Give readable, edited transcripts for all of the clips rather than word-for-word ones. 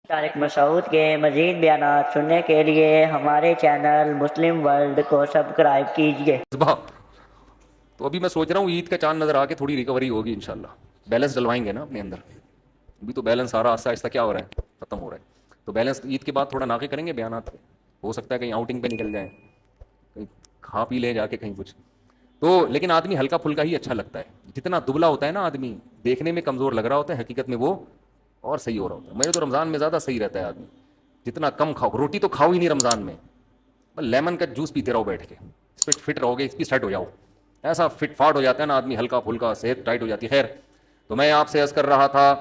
طارق مسعود کے مزید بیانات سننے کے لیے ہمارے چینل مسلم ورلڈ کو سبسکرائب کیجیے۔ تو ابھی میں سوچ رہا ہوں عید کا چاند نظر آ کے تھوڑی ریکوری ہوگی انشاءاللہ، بیلنس ڈلوائیں گے نا اپنے اندر۔ ابھی تو بیلنس آ رہا آہستہ آہستہ کیا ہو رہا ہے، ختم ہو رہا ہے، تو بیلنس عید کے بعد تھوڑا ناقے کریں گے بیانات، ہو سکتا ہے کہیں آؤٹنگ پہ نکل جائیں، کہیں کھا پی لیں جا کے کہیں کچھ، تو لیکن آدمی ہلکا پھلکا ہی اچھا لگتا ہے۔ جتنا دبلا ہوتا ہے نا آدمی، دیکھنے میں کمزور لگ رہا ہوتا ہے، حقیقت میں وہ اور صحیح ہو رہا ہوتا ہے۔ میرے تو رمضان میں زیادہ صحیح رہتا ہے آدمی، جتنا کم کھاؤ، روٹی تو کھاؤ ہی نہیں رمضان میں، لیمن کا جوس پیتے رہو بیٹھ کے، اس پہ فٹ رہو گے، اس پہ سیٹ ہو جاؤ، ایسا فٹ فاٹ ہو جاتا ہے نا آدمی، ہلکا پھلکا، صحت ٹائٹ ہو جاتی ہے۔ خیر، تو میں آپ سے عرض کر رہا تھا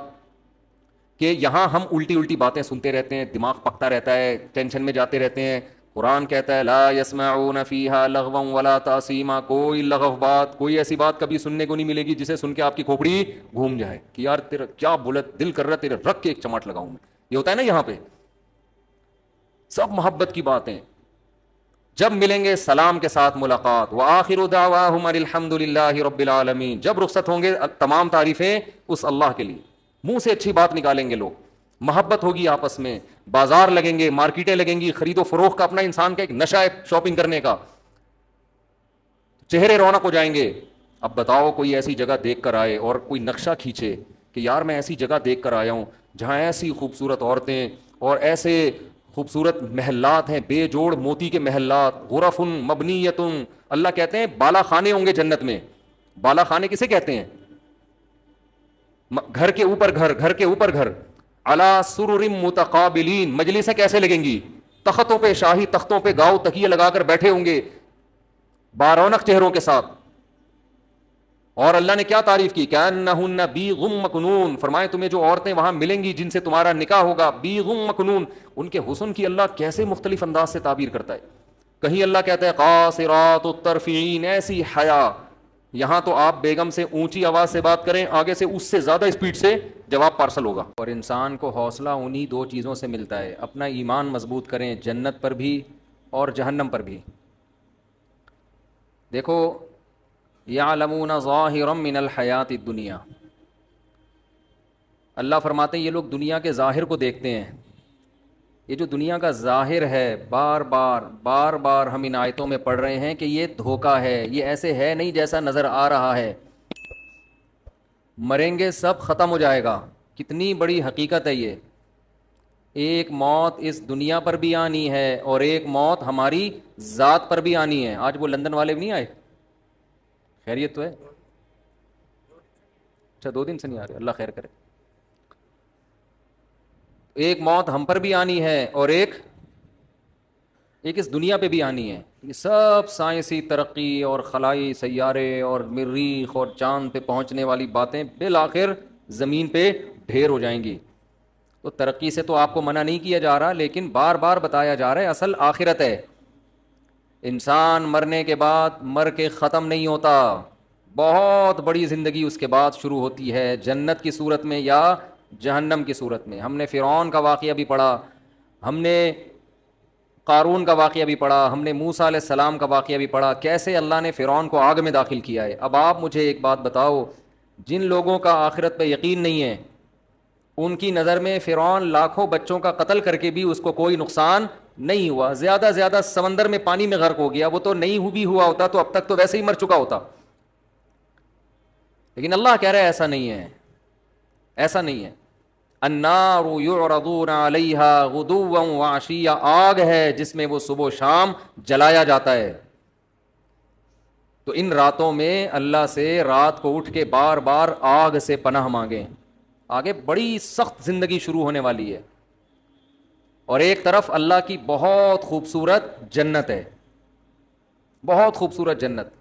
کہ یہاں ہم الٹی الٹی باتیں سنتے رہتے ہیں، دماغ پکتا رہتا ہے، ٹینشن میں جاتے رہتے ہیں۔ قرآن کہتا ہے لا یسمعون فیہا لغوا ولا تاثیما، کوئی لغو بات، کوئی ایسی بات کبھی سننے کو نہیں ملے گی جسے سن کے آپ کی کھوپڑی گھوم جائے کہ یار تیرا کیا بولا، دل کر رہا تیرے رکھ کے ایک چماٹ لگاؤں میں، یہ ہوتا ہے نا یہاں پہ۔ سب محبت کی باتیں، جب ملیں گے سلام کے ساتھ ملاقات، وآخر دعواہم الحمد للہ رب العالمین، جب رخصت ہوں گے تمام تعریفیں اس اللہ کے لیے، منہ سے اچھی بات نکالیں گے لوگ، محبت ہوگی آپس میں، بازار لگیں گے، مارکیٹیں لگیں گی، خرید و فروخت کا اپنا انسان کا ایک نشہ ہے شاپنگ کرنے کا، چہرے رونق ہو جائیں گے۔ اب بتاؤ کوئی ایسی جگہ دیکھ کر آئے اور کوئی نقشہ کھینچے کہ یار میں ایسی جگہ دیکھ کر آیا ہوں جہاں ایسی خوبصورت عورتیں اور ایسے خوبصورت محلات ہیں، بے جوڑ موتی کے محلات، غرف مبنیت، اللہ کہتے ہیں بالا خانے ہوں گے جنت میں۔ بالا خانے کسے کہتے ہیں؟ گھر کے اوپر گھر، گھر کے اوپر گھر، علی سرر متقابلین، مجلسیں کیسے لگیں گی؟ تختوں پہ، شاہی تختوں پہ گاؤ تکیے لگا کر بیٹھے ہوں گے بارونق چہروں کے ساتھ۔ اور اللہ نے کیا تعریف کی، کأنہن بیغ مکنون، فرمائے تمہیں جو عورتیں وہاں ملیں گی جن سے تمہارا نکاح ہوگا، بیغ مکنون، ان کے حسن کی اللہ کیسے مختلف انداز سے تعبیر کرتا ہے۔ کہیں اللہ کہتا ہے قاصرات الطرف عین، ایسی حیا، یہاں تو آپ بیگم سے اونچی آواز سے بات کریں، آگے سے اس سے زیادہ اسپیڈ سے جواب پارسل ہوگا۔ اور انسان کو حوصلہ انہی دو چیزوں سے ملتا ہے، اپنا ایمان مضبوط کریں، جنت پر بھی اور جہنم پر بھی۔ دیکھو، یعلمون ظاہرا من الحیات الدنیا، اللہ فرماتے ہیں یہ لوگ دنیا کے ظاہر کو دیکھتے ہیں، یہ جو دنیا کا ظاہر ہے، بار بار ہم ان آیتوں میں پڑھ رہے ہیں کہ یہ دھوکہ ہے، یہ ایسے ہے نہیں جیسا نظر آ رہا ہے، مریں گے سب، ختم ہو جائے گا۔ کتنی بڑی حقیقت ہے یہ، ایک موت اس دنیا پر بھی آنی ہے اور ایک موت ہماری ذات پر بھی آنی ہے۔ آج وہ لندن والے بھی نہیں آئے؟ خیریت تو ہے؟ اچھا 2 دن سے نہیں آ رہے، اللہ خیر کرے۔ ایک موت ہم پر بھی آنی ہے اور ایک اس دنیا پہ بھی آنی ہے۔ یہ سب سائنسی ترقی اور خلائی سیارے اور مریخ اور چاند پہ پہنچنے والی باتیں بالآخر زمین پہ ڈھیر ہو جائیں گی۔ تو ترقی سے تو آپ کو منع نہیں کیا جا رہا، لیکن بار بار بتایا جا رہا ہے اصل آخرت ہے۔ انسان مرنے کے بعد مر کے ختم نہیں ہوتا، بہت بڑی زندگی اس کے بعد شروع ہوتی ہے، جنت کی صورت میں یا جہنم کی صورت میں۔ ہم نے فرعون کا واقعہ بھی پڑھا، ہم نے قارون کا واقعہ بھی پڑھا، ہم نے موسیٰ علیہ السلام کا واقعہ بھی پڑھا، کیسے اللہ نے فرعون کو آگ میں داخل کیا ہے۔ اب آپ مجھے ایک بات بتاؤ، جن لوگوں کا آخرت پہ یقین نہیں ہے، ان کی نظر میں فرعون لاکھوں بچوں کا قتل کر کے بھی اس کو کوئی نقصان نہیں ہوا، زیادہ زیادہ سمندر میں پانی میں غرق ہو گیا، وہ تو نہیں بھی ہوا ہوتا تو اب تک تو ویسے ہی مر چکا ہوتا۔ لیکن اللہ کہہ رہا ہے ایسا نہیں ہے، ایسا نہیں ہے۔ النار یعرضون علیہا غدوا وعشیا، آگ ہے جس میں وہ صبح و شام جلایا جاتا ہے۔ تو ان راتوں میں اللہ سے رات کو اٹھ کے بار بار آگ سے پناہ مانگیں، آگے بڑی سخت زندگی شروع ہونے والی ہے، اور ایک طرف اللہ کی بہت خوبصورت جنت ہے، بہت خوبصورت جنت۔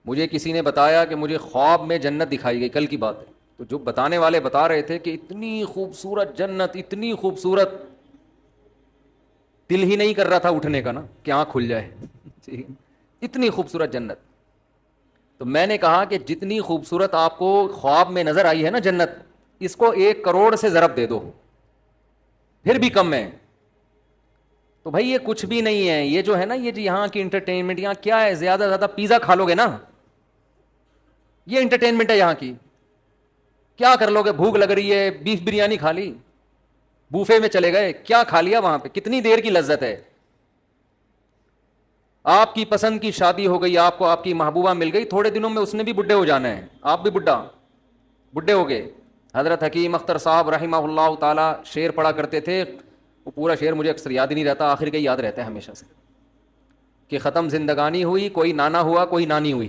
مجھے کسی نے بتایا کہ مجھے خواب میں جنت دکھائی گئی، کل کی بات ہے، تو جو بتانے والے بتا رہے تھے کہ اتنی خوبصورت جنت، اتنی خوبصورت، دل ہی نہیں کر رہا تھا اٹھنے کا نا کہ آنکھ کھل جائے اتنی خوبصورت جنت۔ تو میں نے کہا کہ جتنی خوبصورت آپ کو خواب میں نظر آئی ہے نا جنت، اس کو 1 کروڑ سے ضرب دے دو پھر بھی کم ہے۔ تو بھائی یہ کچھ بھی نہیں ہے، یہ جو ہے نا یہ جو یہاں کی انٹرٹینمنٹ، یہاں کیا ہے، زیادہ زیادہ پیزا کھا لو گے نا، یہ انٹرٹینمنٹ ہے یہاں کی۔ کیا کر لو گے، بھوک لگ رہی ہے، بیف بریانی کھا لی، بوفے میں چلے گئے, کیا کھا لیا وہاں پہ, کتنی دیر کی لذت ہے. آپ کی پسند کی شادی ہو گئی, آپ کو آپ کی محبوبہ مل گئی, تھوڑے دنوں میں اس نے بھی بڈھے ہو جانا ہے, آپ بھی بڈھے ہو گئے. حضرت حکیم اختر صاحب رحمہ اللہ تعالی شعر پڑھا کرتے تھے, وہ پورا شعر مجھے اکثر یاد نہیں رہتا, آخر کا یاد رہتا ہے ہمیشہ سے, کہ ختم زندگانی ہوئی, کوئی نانا ہوا کوئی نانی ہوئی.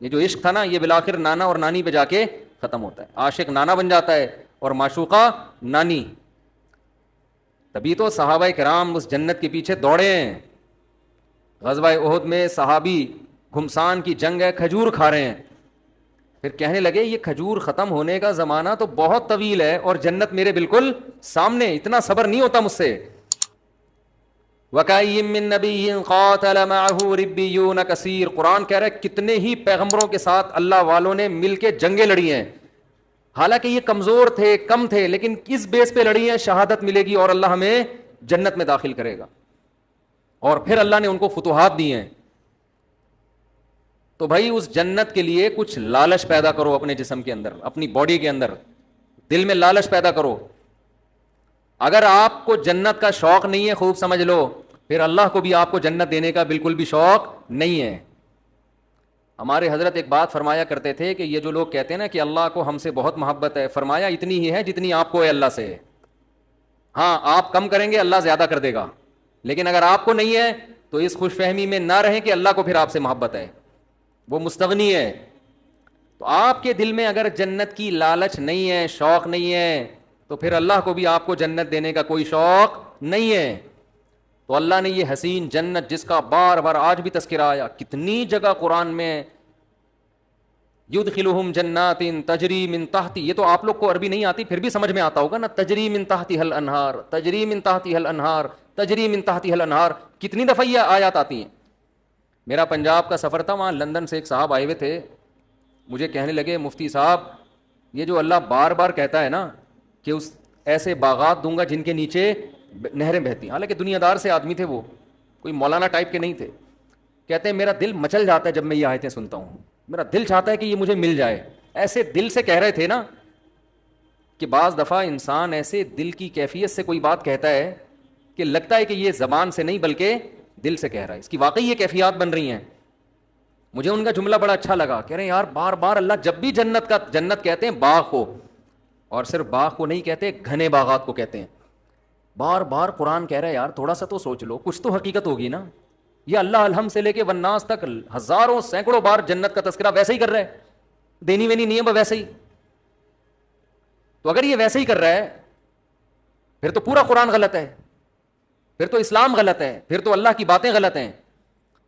یہ جو عشق تھا نا, یہ بالآخر نانا اور نانی پہ جا کے ختم ہوتا ہے. عاشق نانا بن جاتا ہے اور معشوقہ نانی. تبھی تو صحابہ کرام اس جنت کے پیچھے دوڑے ہیں. غزوہ احد میں صحابی گھمسان کی جنگ ہے, کھجور کھا رہے ہیں, پھر کہنے لگے یہ کھجور ختم ہونے کا زمانہ تو بہت طویل ہے اور جنت میرے بالکل سامنے, اتنا صبر نہیں ہوتا مجھ سے. وَكَأَيٍّ مِّن نَبِيٍّ قَاتَلَ مَعَهُ رِبِّيُّونَ كَثِيرٌ, قرآن کہہ رہا ہے کتنے ہی پیغمبروں کے ساتھ اللہ والوں نے مل کے جنگیں لڑی ہیں, حالانکہ یہ کمزور تھے, کم تھے, لیکن کس بیس پہ لڑی ہیں, شہادت ملے گی اور اللہ ہمیں جنت میں داخل کرے گا. اور پھر اللہ نے ان کو فتوحات دی ہیں. تو بھائی اس جنت کے لیے کچھ لالچ پیدا کرو اپنے جسم کے اندر, اپنی باڈی کے اندر, دل میں لالچ پیدا کرو. اگر آپ کو جنت کا شوق نہیں ہے, خوب سمجھ لو, پھر اللہ کو بھی آپ کو جنت دینے کا بالکل بھی شوق نہیں ہے. ہمارے حضرت ایک بات فرمایا کرتے تھے کہ یہ جو لوگ کہتے ہیں نا کہ اللہ کو ہم سے بہت محبت ہے, فرمایا اتنی ہی ہے جتنی آپ کو ہے اللہ سے. ہاں آپ کم کریں گے اللہ زیادہ کر دے گا, لیکن اگر آپ کو نہیں ہے تو اس خوش فہمی میں نہ رہیں کہ اللہ کو پھر آپ سے محبت ہے, وہ مستغنی ہے. تو آپ کے دل میں اگر جنت کی لالچ نہیں ہے, شوق نہیں ہے, تو پھر اللہ کو بھی آپ کو جنت دینے کا کوئی شوق نہیں ہے. تو اللہ نے یہ حسین جنت جس کا بار بار آج بھی تذکرہ آیا, کتنی جگہ قرآن میں, یدخلہم جنات تجری من تحتی, یہ تو آپ لوگ کو عربی نہیں آتی پھر بھی سمجھ میں آتا ہوگا نا, تجری من تحتها الانہار, تجری من تحتها الانہار, تجری من تحتها الانہار, کتنی دفعہ یہ آیات آتی ہیں. میرا پنجاب کا سفر تھا, وہاں لندن سے ایک صاحب آئے ہوئے تھے, مجھے کہنے لگے مفتی صاحب یہ جو اللہ بار بار کہتا ہے نا کہ اس ایسے باغات دوں گا جن کے نیچے نہریں بہتی ہیں, حالانکہ دنیا دار سے آدمی تھے, وہ کوئی مولانا ٹائپ کے نہیں تھے. کہتے ہیں میرا دل مچل جاتا ہے جب میں یہ آیتیں سنتا ہوں, میرا دل چاہتا ہے کہ یہ مجھے مل جائے. ایسے دل سے کہہ رہے تھے نا کہ بعض دفعہ انسان ایسے دل کی کیفیت سے کوئی بات کہتا ہے کہ لگتا ہے کہ یہ زبان سے نہیں بلکہ دل سے کہہ رہا ہے, اس کی واقعی یہ کیفیات بن رہی ہیں. مجھے ان کا جملہ بڑا اچھا لگا, کہہ رہے ہیں یار بار بار اللہ جب بھی جنت کہتے ہیں باغ کو, اور صرف باغ کو نہیں کہتے, گھنے باغات کو کہتے ہیں. بار بار قرآن کہہ رہا ہے یار تھوڑا سا تو سوچ لو, کچھ تو حقیقت ہوگی نا. یہ اللہ الحم سے لے کے والناس تک ہزاروں سینکڑوں بار جنت کا تذکرہ ویسے ہی کر رہا ہے, دینی وینی نہیں ہے ویسے ہی. تو اگر یہ ویسے ہی کر رہا ہے پھر تو پورا قرآن غلط ہے, پھر تو اسلام غلط ہے, پھر تو اللہ کی باتیں غلط ہیں.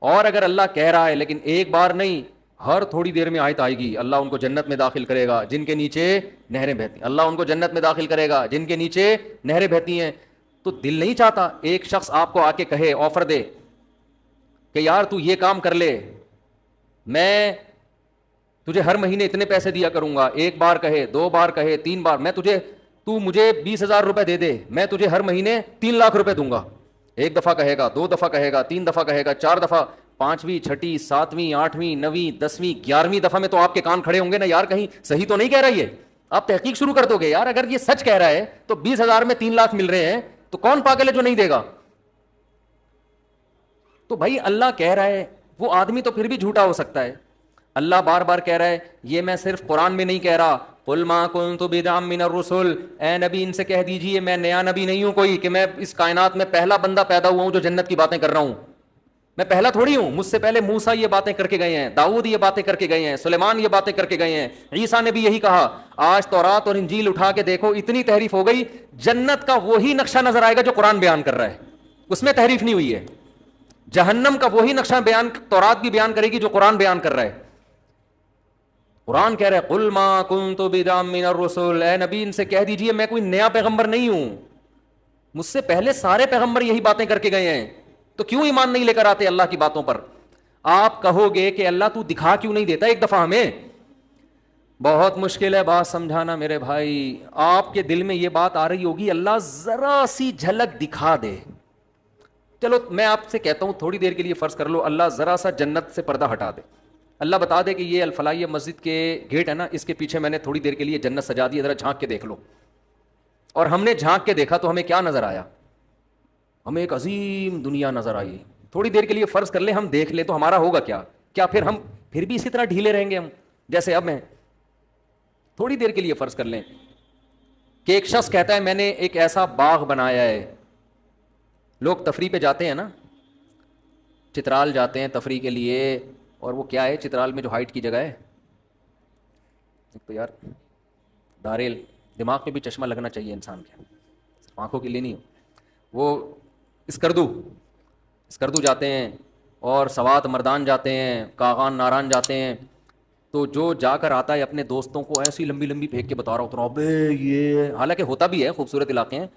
اور اگر اللہ کہہ رہا ہے لیکن ایک بار نہیں, ہر تھوڑی دیر میں آیت آئے گی, اللہ ان کو جنت میں داخل کرے گا جن کے نیچے نہریں بہتی ہیں, اللہ ان کو جنت میں داخل کرے گا جن کے نیچے نہریں بہتی ہیں. تو دل نہیں چاہتا ایک شخص آپ کو آ کے کہے, آفر دے کہ یار تو یہ کام کر لے, میں تجھے ہر مہینے اتنے پیسے دیا کروں گا, ایک بار کہے, دو بار کہے, تین بار, تو مجھے 20,000 روپے دے دے, میں تجھے ہر مہینے 3 لاکھ روپے دوں گا. ایک دفعہ کہے گا, 2 دفعہ کہے گا, 3 دفعہ کہے گا, 4 دفعہ, 5ویں 6ٹھی 7ویں 8ویں 9ویں 10ویں 11ویں دفعہ میں تو آپ کے کان کھڑے ہوں گے نا, یار کہیں صحیح تو نہیں کہہ رہا یہ. آپ تحقیق شروع کر دو گے, یار اگر یہ سچ کہہ رہا ہے تو 20,000 میں 3 لاکھ مل رہے ہیں, تو کون پاگل ہے جو نہیں دے گا. تو بھائی اللہ کہہ رہا ہے, وہ آدمی تو پھر بھی جھوٹا ہو سکتا ہے. اللہ بار بار کہہ رہا ہے, یہ میں صرف قرآن میں نہیں کہہ رہا, قل ما کنت بدعا من الرسل, اے نبی ان سے کہہ دیجئے میں نیا نبی نہیں ہوں کوئی کہ میں اس کائنات میں پہلا بندہ پیدا ہوا ہوں جو جنت کی باتیں کر رہا ہوں. میں پہلا تھوڑی ہوں, مجھ سے پہلے موسیٰ یہ باتیں کر کے گئے ہیں, داؤد یہ باتیں کر کے گئے ہیں, سلیمان یہ باتیں کر کے گئے ہیں, عیسیٰ نے بھی یہی کہا. آج تورات اور انجیل اٹھا کے دیکھو, اتنی تحریف ہو گئی, جنت کا وہی نقشہ نظر آئے گا جو قرآن بیان کر رہا ہے, اس میں تحریف نہیں ہوئی ہے. جہنم کا وہی نقشہ بیان تورات بھی بیان کرے گی جو قرآن بیان کر رہا ہے. قرآن کہہ رہا ہے قل ما کنت بدعا من الرسل, اے نبی ان سے کہہ دیجئے میں کوئی نیا پیغمبر نہیں ہوں, مجھ سے پہلے سارے پیغمبر یہی باتیں کر کے گئے ہیں, تو کیوں ایمان نہیں لے کر آتے اللہ کی باتوں پر. آپ کہو گے کہ اللہ تو دکھا کیوں نہیں دیتا ایک دفعہ ہمیں. بہت مشکل ہے بات سمجھانا میرے بھائی. آپ کے دل میں یہ بات آ رہی ہوگی اللہ ذرا سی جھلک دکھا دے. چلو میں آپ سے کہتا ہوں تھوڑی دیر کے لیے فرض کر لو اللہ ذرا سا جنت سے پردہ ہٹا دے, اللہ بتا دے کہ یہ الفلاحیہ مسجد کے گیٹ ہے نا, اس کے پیچھے میں نے تھوڑی دیر کے لیے جنت سجا دی, ذرا جھانک کے دیکھ لو. اور ہم نے جھانک کے دیکھا تو ہمیں کیا نظر آیا؟ ہمیں ایک عظیم دنیا نظر آئی. تھوڑی دیر کے لیے فرض کر لیں ہم دیکھ لیں تو ہمارا ہوگا کیا؟ کیا پھر ہم پھر بھی اسی طرح ڈھیلے رہیں گے ہم جیسے اب ہیں؟ تھوڑی دیر کے لیے فرض کر لیں کہ ایک شخص کہتا ہے میں نے ایک ایسا باغ بنایا ہے. لوگ تفریح پہ جاتے ہیں نا, چترال جاتے ہیں تفریح کے لیے, اور وہ کیا ہے چترال میں جو ہائٹ کی جگہ ہے, ایک تو یار داریل, دماغ پہ بھی چشمہ لگنا چاہیے انسان کے, صرف آنکھوں کے لیے نہیں ہو, وہ اسکردو جاتے ہیں, اور سوات مردان جاتے ہیں, کاغان ناران جاتے ہیں. تو جو جا کر آتا ہے اپنے دوستوں کو ایسی لمبی لمبی پھینک کے بتا رہا ہوتا ہے ابے یہ, حالانکہ ہوتا بھی ہے خوبصورت علاقے ہیں,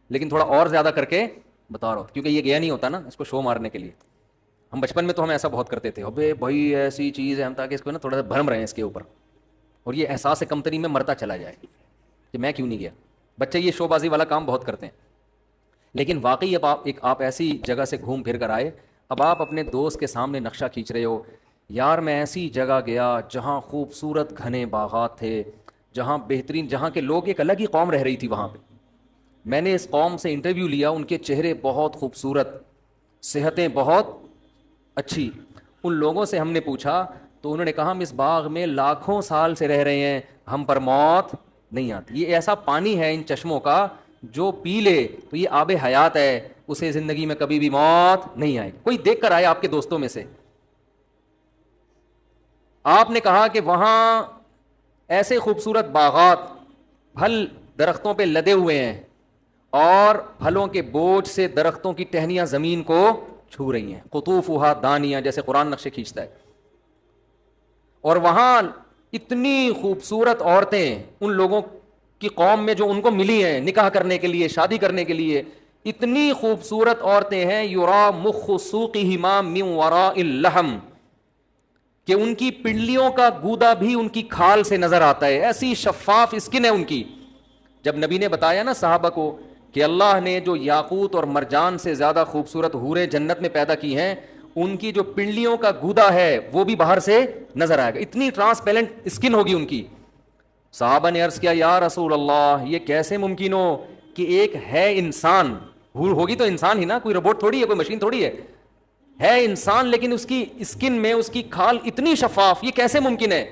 لیکن تھوڑا اور زیادہ کر کے بتا رہا ہوتا, کیونکہ یہ گیا نہیں ہوتا نا اس کو شو مارنے کے لیے. ہم بچپن میں تو ہم ایسا بہت کرتے تھے, ابے بھائی ایسی چیز ہے, ہم تاکہ اس کو نا تھوڑا سا بھرم رہے ہیں اس کے اوپر, اور یہ احساس کمتری میں مرتا چلا جائے کہ میں کیوں نہیں گیا. بچے یہ شو بازی والا کام بہت کرتے ہیں. لیکن واقعی اب آپ ایسی جگہ سے گھوم پھر کر آئے, اب آپ اپنے دوست کے سامنے نقشہ کھینچ رہے ہو, یار میں ایسی جگہ گیا جہاں خوبصورت گھنے باغات تھے, جہاں بہترین, جہاں کے لوگ ایک الگ ہی قوم رہ رہی تھی وہاں پہ. میں نے اس قوم سے انٹرویو لیا, ان کے چہرے بہت خوبصورت, صحتیں بہت اچھی. ان لوگوں سے ہم نے پوچھا تو انہوں نے کہا ہم اس باغ میں لاکھوں سال سے رہ رہے ہیں, ہم پر موت نہیں آتی. یہ ایسا پانی ہے ان چشموں کا جو پی لے تو یہ آب حیات ہے, اسے زندگی میں کبھی بھی موت نہیں آئے. کوئی دیکھ کر آئے آپ کے دوستوں میں سے؟ آپ نے کہا کہ وہاں ایسے خوبصورت باغات, پھل درختوں پہ لدے ہوئے ہیں, اور پھلوں کے بوجھ سے درختوں کی ٹہنیاں زمین کو چھو رہی ہیں, قطوفھا دانیہ, جیسے قرآن نقشے کھینچتا ہے. اور وہاں اتنی خوبصورت عورتیں ان لوگوں کی قوم میں جو ان کو ملی ہیں نکاح کرنے کے لیے, شادی کرنے کے لیے, اتنی خوبصورت عورتیں ہیں, یرا مخ سوقہما من وراء اللحم, کہ ان کی پنڈلیوں کا گودا بھی ان کی کھال سے نظر آتا ہے, ایسی شفاف اسکن ہے ان کی. جب نبی نے بتایا نا صحابہ کو کہ اللہ نے جو یاقوت اور مرجان سے زیادہ خوبصورت حوریں جنت میں پیدا کی ہیں, ان کی جو پنڈلیوں کا گودا ہے وہ بھی باہر سے نظر آئے گا, اتنی ٹرانسپیرنٹ اسکن ہوگی ان کی. صحابہ نے عرض کیا یا رسول اللہ یہ کیسے ممکن ہو کہ ایک ہے انسان, حور ہوگی تو انسان ہی نا, کوئی روبوٹ تھوڑی ہے, کوئی مشین تھوڑی ہے انسان, لیکن اس کی اسکن میں اس کی کھال اتنی شفاف, یہ کیسے ممکن ہے؟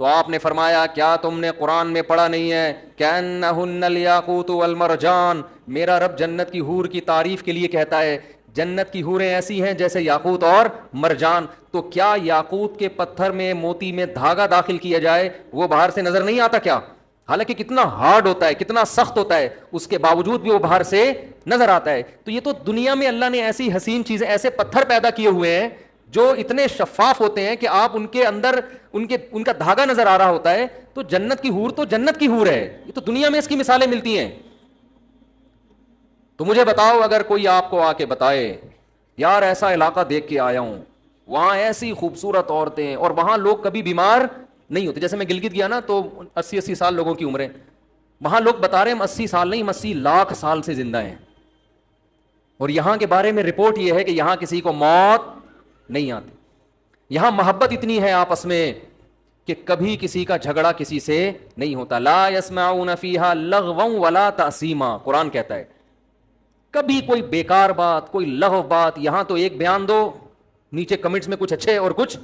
تو آپ نے فرمایا کیا تم نے قرآن میں پڑھا نہیں ہے کأنہن الیاقوت والمرجان, میرا رب جنت کی حور کی تعریف کے لیے کہتا ہے جنت کی حوریں ایسی ہیں جیسے یاقوت اور مرجان. تو کیا یاقوت کے پتھر میں, موتی میں دھاگا داخل کیا جائے وہ باہر سے نظر نہیں آتا کیا؟ حالانکہ کتنا ہارڈ ہوتا ہے, کتنا سخت ہوتا ہے, اس کے باوجود بھی وہ باہر سے نظر آتا ہے. تو یہ تو دنیا میں اللہ نے ایسی حسین چیزیں, ایسے پتھر پیدا کیے ہوئے ہیں جو اتنے شفاف ہوتے ہیں کہ آپ ان کے اندر ان کا دھاگا نظر آ رہا ہوتا ہے. تو جنت کی حور تو جنت کی حور ہے, یہ تو دنیا میں اس کی مثالیں ملتی ہیں. تو مجھے بتاؤ اگر کوئی آپ کو آ کے بتائے یار ایسا علاقہ دیکھ کے آیا ہوں, وہاں ایسی خوبصورت عورتیں, اور وہاں لوگ کبھی بیمار نہیں ہوتے. جیسے میں گلگت گیا نا تو 80 سال لوگوں کی عمریں, وہاں لوگ بتا رہے ہیں ہم 80 سال نہیں, ہم 80 لاکھ سال سے زندہ ہیں. اور یہاں کے بارے میں رپورٹ یہ ہے کہ یہاں کسی کو موت نہیں آتی. یہاں محبت اتنی ہے آپس میں کہ کبھی کسی کا جھگڑا کسی سے نہیں ہوتا. لا يسمعون فيها لغوا ولا تأثیما, قرآن کہتا ہے کبھی کوئی بیکار بات, کوئی لغو بات. یہاں تو ایک بیان دو, نیچے کمنٹس میں کچھ اچھے اور کچھ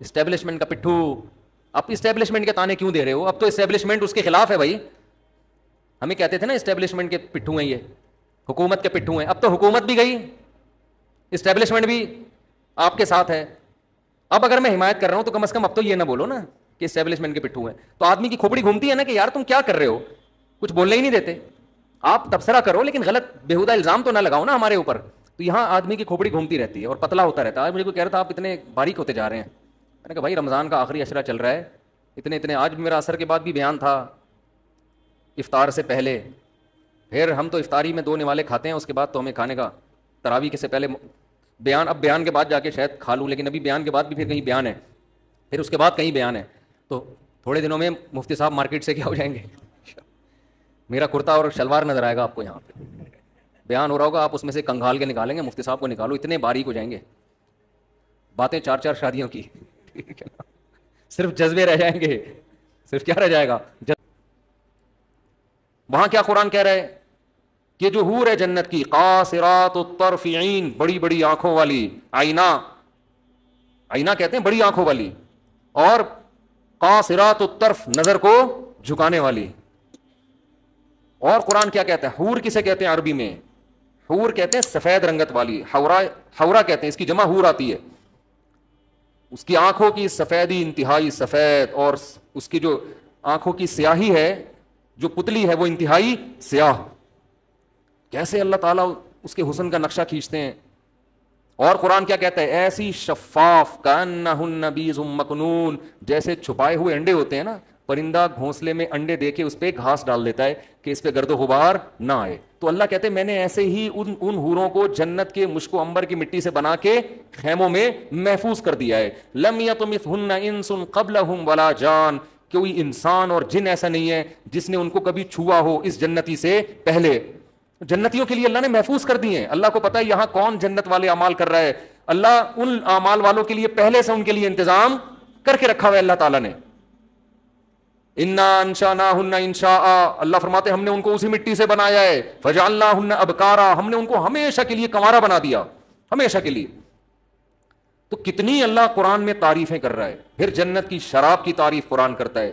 اسٹیبلشمنٹ کا پٹھو. اب اسٹیبلشمنٹ کے تانے کیوں دے رہے ہو؟ اب تو اسٹیبلشمنٹ اس کے خلاف ہے بھائی. ہمیں کہتے تھے نا اسٹیبلشمنٹ کے پٹھو ہیں, یہ حکومت کے پٹھو ہیں. اب تو حکومت بھی گئی, اسٹیبلشمنٹ بھی آپ کے ساتھ ہے. اب اگر میں حمایت کر رہا ہوں تو کم از کم اب تو یہ نہ بولو نا کہ اسٹیبلشمنٹ کے پٹھو ہیں. تو آدمی کی کھوپڑی گھومتی ہے نا کہ یار تم کیا کر رہے ہو, کچھ بولنے ہی نہیں دیتے. آپ تبصرہ کرو لیکن غلط بےہودہ الزام تو نہ لگاؤ نا ہمارے اوپر. تو یہاں آدمی کی کھوپڑی گھومتی رہتی ہے اور پتلا ہوتا رہتا ہے. آج مجھے کوئی کہہ رہا تھا آپ اتنے باریک ہوتے جا رہے ہیں. میں نے کہا بھائی رمضان کا آخری عشرہ چل رہا ہے, اتنے آج بھی میرا عصر کے بعد بھی بیان تھا, افطار سے پہلے. پھر ہم تو افطاری میں 2 نوالے کھاتے ہیں, اس کے بعد تو ہمیں کھانے کا تراویح کے سے پہلے بیان. اب بیان کے بعد جا کے شاید کھا لوں, لیکن ابھی بیان کے بعد بھی پھر کہیں بیان ہے, پھر اس کے بعد کہیں بیان ہے. تو تھوڑے دنوں میں مفتی صاحب مارکیٹ سے کیا ہو جائیں گے, میرا کرتا اور شلوار نظر آئے گا آپ کو. یہاں پہ بیان ہو رہا ہوگا, آپ اس میں سے کنگھال کے نکالیں گے, مفتی صاحب کو نکالو, اتنے باریک ہو جائیں گے. باتیں 4 شادیوں کی, صرف جذبے رہ جائیں گے. صرف کیا رہ جائے گا؟ وہاں کیا قرآن کہہ رہا ہے کہ جو حور ہے جنت کی قاصرات الطرف عین، بڑی بڑی آنکھوں والی، آئینہ، آئینہ کہتے ہیں بڑی آنکھوں والی، اور قاصرات الطرف نظر کو جھکانے والی. اور قرآن کیا کہتا ہے؟ حور کسے کہتے ہیں عربی میں؟ حور کہتے ہیں سفید رنگت والی، حورا کہتے ہیں، اس کی جمع حور آتی ہے. اس کی آنکھوں کی سفیدی انتہائی سفید، اور اس کی جو آنکھوں کی سیاہی ہے، جو پتلی ہے، وہ انتہائی سیاہ. کیسے اللہ تعالیٰ اس کے حسن کا نقشہ کھینچتے ہیں. اور قرآن کیا کہتا ہے؟ ایسی شفاف کأنہن بیض مکنون، جیسے چھپائے ہوئے انڈے ہوتے ہیں نا، پرندہ گھونسلے میں انڈے دے کے اس پہ گھاس ڈال دیتا ہے کہ اس پہ گرد و غبار نہ آئے. تو اللہ کہتے ہیں میں نے ایسے ہی ان حوروں کو جنت کے مشک و عنبر کی مٹی سے بنا کے خیموں میں محفوظ کر دیا ہے. لم یطمثہن انس قبلہم ولا جان، کوئی انسان اور جن ایسا نہیں ہے جس نے ان کو کبھی چھوا ہو اس جنتی سے پہلے. جنتیوں کے لیے اللہ نے محفوظ کر دیے ہیں. اللہ کو پتا ہے یہاں کون جنت والے اعمال کر رہا ہے. اللہ ان اعمال والوں کے لیے پہلے سے ان کے لیے انتظام کر کے رکھا ہوا ہے اللہ تعالیٰ نے. انا انشاناہن انشاء، اللہ فرماتے ہیں ہم نے ان کو اسی مٹی سے بنایا ہے. فجعلناہن ابکارا، ہم نے ان کو ہمیشہ کے لیے کنوارا بنا دیا، ہمیشہ کے لیے. تو کتنی اللہ قرآن میں تعریفیں کر رہا ہے. پھر جنت کی شراب کی تعریف قرآن کرتا ہے.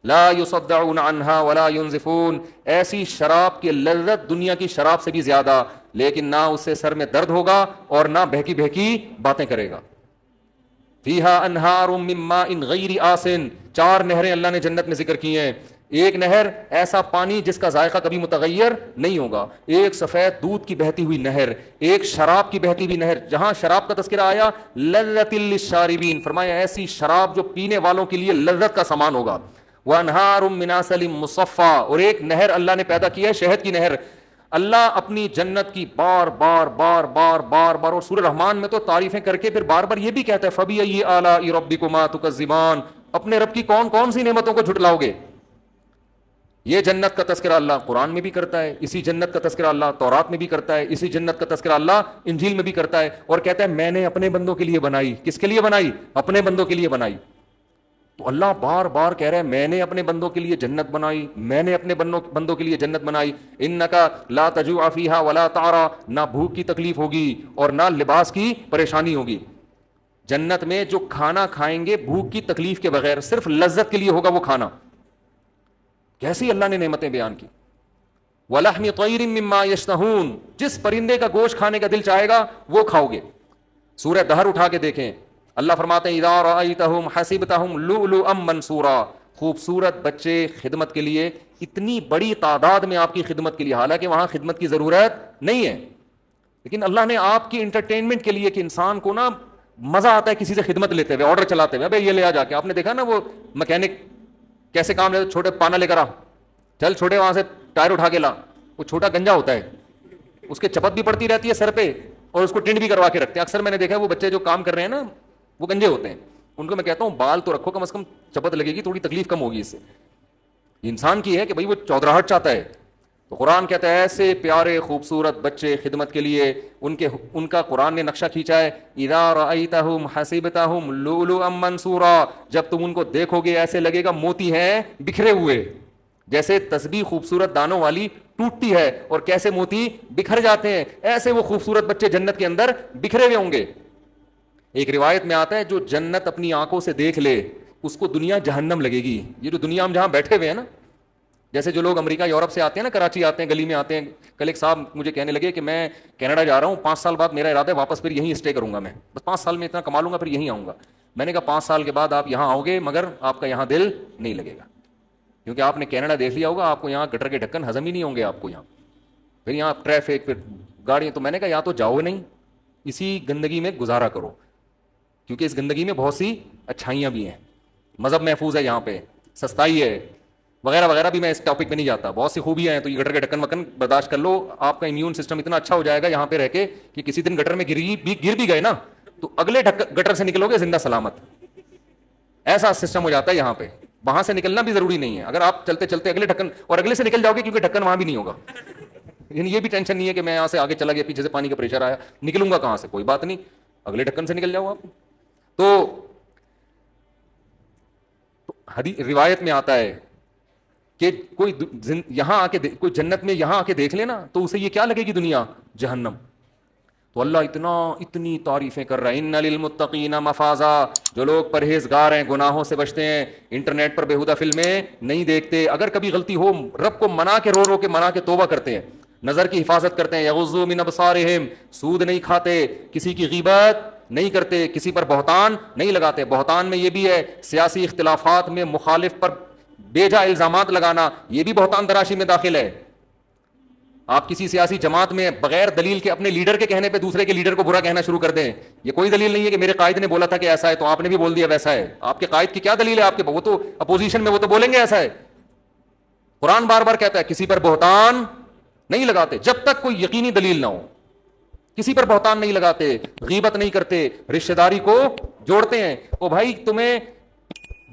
لا یصدعون عنہا ولا ینزفون، ایسی شراب کی لذت دنیا کی شراب سے بھی زیادہ، لیکن نہ اس سے سر میں درد ہوگا اور نہ بہکی بہکی باتیں کرے گا. فیہا انہار من ماء غیر آسن، 4 نہریں اللہ نے جنت میں ذکر کی ہیں. ایک نہر ایسا پانی جس کا ذائقہ کبھی متغیر نہیں ہوگا، ایک سفید دودھ کی بہتی ہوئی نہر، ایک شراب کی بہتی ہوئی نہر. جہاں شراب کا تذکرہ آیا لذت للشاربین، فرمایا ایسی شراب جو پینے والوں کے لیے لذت کا سامان ہوگا. وانہار من عسل مصفی، اور ایک نہر اللہ نے پیدا کی ہے شہد کی نہر. اللہ اپنی جنت کی بار بار بار بار بار بار، اور سورہ رحمان میں تو تعریفیں کر کے پھر بار بار یہ بھی کہتا ہے فبأي آلاء ربكما تكذبان، اپنے رب کی کون کون سی نعمتوں کو جھٹلاؤ گے. یہ جنت کا تذکرہ اللہ قرآن میں بھی کرتا ہے، اسی جنت کا تذکرہ اللہ تورات میں بھی کرتا ہے، اسی جنت کا تذکرہ اللہ انجیل میں بھی کرتا ہے. اور کہتا ہے میں نے اپنے بندوں کے لیے بنائی. کس کے لیے بنائی؟ اپنے بندوں کے لیے بنائی. تو اللہ بار بار کہہ رہا ہے میں نے اپنے بندوں کے لیے جنت بنائی، میں نے اپنے بندوں کے لیے جنت بنائی. انکا لا تجوع فیہا ولا تعرا، نہ بھوک کی تکلیف ہوگی اور نہ لباس کی پریشانی ہوگی. جنت میں جو کھانا کھائیں گے بھوک کی تکلیف کے بغیر، صرف لذت کے لیے ہوگا وہ کھانا. کیسی اللہ نے نعمتیں بیان کی. وَلَحْمِ طَيْرٍ مِّمَّا يَشْتَهُونَ، جس پرندے کا گوشت کھانے کا دل چاہے گا وہ کھاؤ گے. سورہ دہر اٹھا کے دیکھیں، اللہ فرماتے ہیں اِذَا رَأَيْتَهُمْ حَسِبْتَهُمْ لُؤْلُؤًا مَّنْثُورًا، خوبصورت بچے خدمت کے لیے، اتنی بڑی تعداد میں آپ کی خدمت کے لیے، حالانکہ وہاں خدمت کی ضرورت نہیں ہے، لیکن اللہ نے آپ کی انٹرٹینمنٹ کے لیے کہ انسان کو نا مزہ آتا ہے کسی سے خدمت لیتے ہوئے، آرڈر چلاتے ہوئے، ابے یہ لے آ جا کے. آپ نے دیکھا نا وہ مکینک کیسے کام لیتے، چھوٹے پانا لے کر آ، چل چھوٹے وہاں سے ٹائر اٹھا کے لا. وہ چھوٹا گنجا ہوتا ہے، اس کے چپت بھی پڑتی رہتی ہے سر پہ، اور اس کو ٹنڈ بھی کروا کے رکھتے ہیں. اکثر میں نے دیکھا ہے وہ بچے جو کام کر رہے ہیں نا وہ گنجے ہوتے ہیں، ان کو میں کہتا ہوں بال تو رکھو، کم از کم چپت لگے گی، تھوڑی تکلیف کم ہوگی اس سے. انسان کی ہے کہ بھائی وہ چودراہٹ چاہتا ہے. تو قرآن کہتا ہے ایسے پیارے خوبصورت بچے خدمت کے لیے ان کا قرآن نے نقشہ کھینچا ہے. اذا رأیتہم حسبتہم لؤلؤا منثورا، جب تم ان کو دیکھو گے ایسے لگے گا موتی ہیں بکھرے ہوئے. جیسے تسبیح خوبصورت دانوں والی ٹوٹتی ہے اور کیسے موتی بکھر جاتے ہیں، ایسے وہ خوبصورت بچے جنت کے اندر بکھرے ہوئے ہوں گے. ایک روایت میں آتا ہے جو جنت اپنی آنکھوں سے دیکھ لے اس کو دنیا جہنم لگے گی. یہ جو دنیا ہم جہاں بیٹھے ہوئے ہیں نا، جیسے جو لوگ امریکہ یورپ سے آتے ہیں نا، کراچی آتے ہیں، گلی میں آتے ہیں. کل ایک صاحب مجھے کہنے لگے کہ میں کینیڈا جا رہا ہوں، 5 سال بعد میرا ارادہ ہے واپس پھر یہیں اسٹے کروں گا، میں بس 5 سال میں اتنا کما لوں گا پھر یہیں آؤں گا. میں نے کہا 5 سال کے بعد آپ یہاں آؤ گے مگر آپ کا یہاں دل نہیں لگے گا، کیونکہ آپ نے کینیڈا دیکھ لیا ہوگا، آپ کو یہاں گٹر کے ڈھکن ہضم ہی نہیں ہوں گے آپ کو یہاں، پھر یہاں ٹریفک، پھر گاڑیاں. تو میں نے کہا یا تو جاؤ نہیں، اسی گندگی میں گزارا کرو، کیونکہ اس گندگی میں بہت سی اچھائیاں بھی ہیں، مذہب محفوظ ہے یہاں پہ، سستائی ہے وغیرہ وغیرہ بھی. میں اس ٹاپک پہ نہیں جاتا، بہت سی خوبیاں ہیں. تو یہ گٹر کے ڈھکن وکن برداشت کر لو، آپ کا امیون سسٹم اتنا اچھا ہو جائے گا یہاں پہ رہ کے کہ کسی دن گٹر میں گر بھی گئے نا تو اگلے گٹر سے نکلو گے زندہ سلامت. ایسا سسٹم ہو جاتا ہے یہاں پہ. وہاں سے نکلنا بھی ضروری نہیں ہے، اگر آپ چلتے چلتے اگلے ڈھکن اور اگلے سے نکل جاؤ گے، کیونکہ ڈھکن وہاں بھی نہیں ہوگا. یعنی یہ بھی ٹینشن نہیں ہے کہ میں یہاں سے آگے چلا گیا، پیچھے سے پانی کا پریشر آیا، نکلوں گا کہاں سے، کوئی بات نہیں، اگلے ڈھکن سے نکل جاؤ آپ. تو روایت میں آتا ہے کہ کوئی یہاں آ کے کوئی جنت میں یہاں آ کے دیکھ لینا تو اسے یہ کیا لگے گی دنیا؟ جہنم. تو اللہ اتنی تعریفیں کر رہا ہے. ان للمتقین مفازا, جو لوگ پرہیزگار ہیں, گناہوں سے بچتے ہیں, انٹرنیٹ پر بیہودہ فلمیں نہیں دیکھتے, اگر کبھی غلطی ہو رب کو منا کے رو کے منا کے توبہ کرتے ہیں, نظر کی حفاظت کرتے ہیں, یغضوا من ابصارہم, سود نہیں کھاتے, کسی کی غیبت نہیں کرتے, کسی پر بہتان نہیں لگاتے. بہتان میں یہ بھی ہے سیاسی اختلافات میں مخالف پر بیجا الزامات لگانا, یہ بھی بہتان تراشی میں داخل ہے. آپ کسی سیاسی جماعت میں بغیر دلیل کے اپنے لیڈر کے کہنے پہ دوسرے کے لیڈر کو برا کہنا شروع کر دیں. یہ کوئی دلیل نہیں ہے کہ میرے قائد نے بولا تھا کہ ایسا ہے تو آپ نے بھی بول دیا ویسا ہے. آپ کے قائد کی کیا دلیل ہے؟ آپ کے وہ تو اپوزیشن میں وہ تو بولیں گے ایسا ہے. قرآن بار بار کہتا ہے کسی پر بہتان نہیں لگاتے جب تک کوئی یقینی دلیل نہ ہو. کسی پر بہتان نہیں لگاتے, غیبت نہیں کرتے, رشتہ داری کو جوڑتے ہیں. او بھائی تمہیں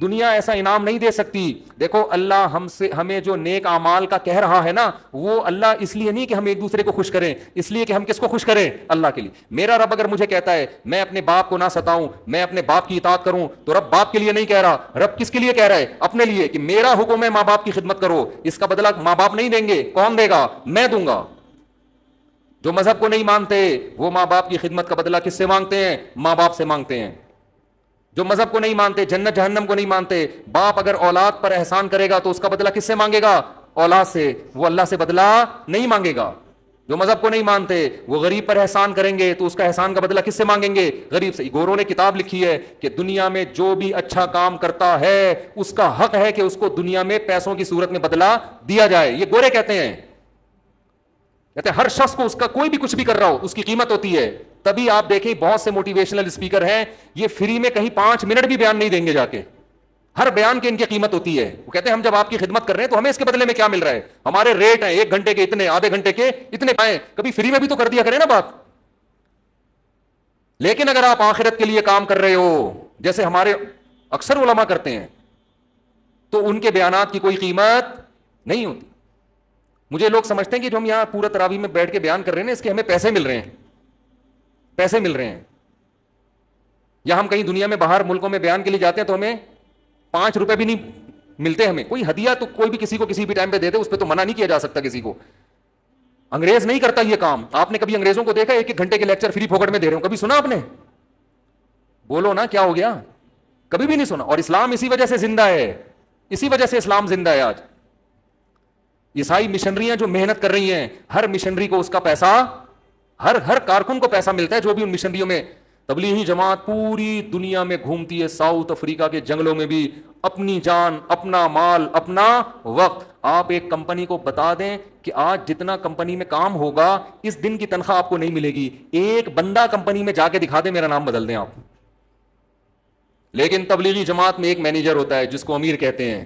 دنیا ایسا انعام نہیں دے سکتی. دیکھو اللہ ہمیں جو نیک اعمال کا کہہ رہا ہے نا, وہ اللہ اس لیے نہیں کہ ہم ایک دوسرے کو خوش کریں, اس لیے کہ ہم کس کو خوش کریں؟ اللہ کے لیے. میرا رب اگر مجھے کہتا ہے میں اپنے باپ کو نہ ستاؤں, میں اپنے باپ کی اطاعت کروں, تو رب باپ کے لیے نہیں کہہ رہا, رب کس کے لیے کہہ رہا ہے؟ اپنے لیے, کہ میرا حکم ہے ماں باپ کی خدمت کرو. اس کا بدلہ ماں باپ نہیں دیں گے, کون دے گا؟ میں دوں گا. جو مذہب کو نہیں مانتے وہ ماں باپ کی خدمت کا بدلہ کس سے مانگتے ہیں؟ ماں باپ سے مانگتے ہیں. جو مذہب کو نہیں مانتے, جنت جہنم کو نہیں مانتے, باپ اگر اولاد پر احسان کرے گا تو اس کا بدلہ کس سے مانگے گا؟ اولاد سے. وہ اللہ سے بدلہ نہیں مانگے گا. جو مذہب کو نہیں مانتے وہ غریب پر احسان کریں گے تو اس کا احسان کا بدلہ کس سے مانگیں گے؟ غریب سے. گوروں نے کتاب لکھی ہے کہ دنیا میں جو بھی اچھا کام کرتا ہے اس کا حق ہے کہ اس کو دنیا میں پیسوں کی صورت میں بدلہ دیا جائے. یہ گورے کہتے ہیں ہر شخص کو اس کا کوئی بھی کچھ بھی کر رہا ہو اس کی قیمت ہوتی ہے. تبھی آپ دیکھیں بہت سے موٹیویشنل اسپیکر ہیں, یہ فری میں کہیں 5 منٹ بھی بیان نہیں دیں گے جا کے, ہر بیان کی ان کی قیمت ہوتی ہے. وہ کہتے ہیں ہم جب آپ کی خدمت کر رہے ہیں تو ہمیں اس کے بدلے میں کیا مل رہا ہے؟ ہمارے ریٹ ہیں 1 گھنٹے کے اتنے, آدھے گھنٹے کے اتنے پائیں, کبھی فری میں بھی تو کر دیا کریں نا بات. لیکن اگر آپ آخرت کے لیے کام کر رہے ہو جیسے ہمارے اکثر علماء کرتے ہیں تو ان کے بیانات کی کوئی قیمت نہیں ہوتی. مجھے لوگ سمجھتے ہیں کہ جو ہم یہاں پورا تراویح میں بیٹھ کے بیان کر رہے ہیں اس کے ہمیں پیسے مل رہے ہیں, پیسے مل رہے ہیں. یا ہم کہیں دنیا میں باہر ملکوں میں بیان کے لیے جاتے ہیں تو ہمیں 5 روپے بھی نہیں ملتے. ہمیں کوئی ہدیہ تو کوئی بھی کسی کو کسی بھی ٹائم پہ دے دے, اس پہ تو منع نہیں کیا جا سکتا کسی کو. انگریز نہیں کرتا یہ کام. آپ نے کبھی انگریزوں کو دیکھا 1-1 گھنٹے کے لیکچر فری پھوکٹ میں دے رہے ہوں؟ کبھی سنا آپ نے؟ بولو نا کیا ہو گیا؟ کبھی بھی نہیں سنا. اور اسلام اسی وجہ سے زندہ ہے, اسی وجہ سے اسلام زندہ ہے آج. عیسائی مشنریاں جو محنت کر رہی ہیں, ہر مشنری کو اس کا پیسہ, ہر کارکن کو پیسہ ملتا ہے جو بھی ان مشنریوں میں. تبلیغی جماعت پوری دنیا میں گھومتی ہے, ساؤتھ افریقہ کے جنگلوں میں بھی, اپنی جان, اپنا مال, اپنا وقت. آپ ایک کمپنی کو بتا دیں کہ آج جتنا کمپنی میں کام ہوگا اس دن کی تنخواہ آپ کو نہیں ملے گی. ایک بندہ کمپنی میں جا کے دکھا دیں میرا نام بدل دیں آپ. لیکن تبلیغی جماعت میں ایک مینیجر ہوتا ہے جس کو امیر کہتے ہیں,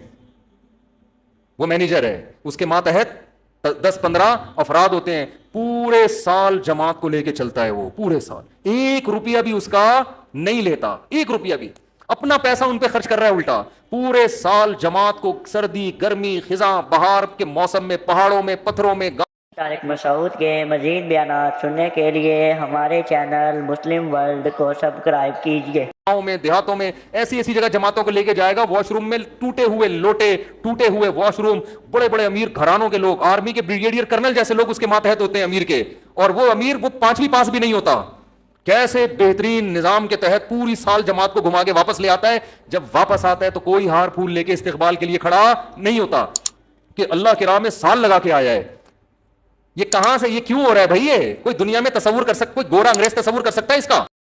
وہ مینیجر ہے, اس کے ماتحت 10-15 افراد ہوتے ہیں, پورے سال جماعت کو لے کے چلتا ہے. وہ پورے سال 1 روپیہ بھی اس کا نہیں لیتا, 1 روپیہ بھی. اپنا پیسہ ان پہ خرچ کر رہا ہے الٹا. پورے سال جماعت کو سردی, گرمی, خزاں, بہار کے موسم میں, پہاڑوں میں, پتھروں میں. طارق مسعود کے مزید بیانات سننے کے لیے ہمارے چینل مسلم ورلڈ کو سبسکرائب کیجیے. گاؤں میں, دیہاتوں میں, ایسی جگہ جماعتوں کو لے کے جائے گا. واش روم میں ٹوٹے ہوئے لوٹے, ٹوٹے ہوئے واش روم, بڑے بڑے امیر گھرانوں کے لوگ, آرمی کے بریگیڈیئر کرنل جیسے لوگ اس کے ماتحت ہوتے ہیں امیر کے, اور وہ امیر وہ 5ویں پاس بھی نہیں ہوتا. کیسے بہترین نظام کے تحت پوری سال جماعت کو گھما کے واپس لے آتا ہے. جب واپس آتا ہے تو کوئی ہار پھول لے کے استقبال کے لیے کھڑا نہیں ہوتا کہ اللہ کی راہ میں سال لگا کے آیا ہے. یہ کہاں سے, یہ کیوں ہو رہا ہے بھائی؟ یہ کوئی دنیا میں تصور کر سکتا, کوئی گورا انگریز تصور کر سکتا ہے اس کا؟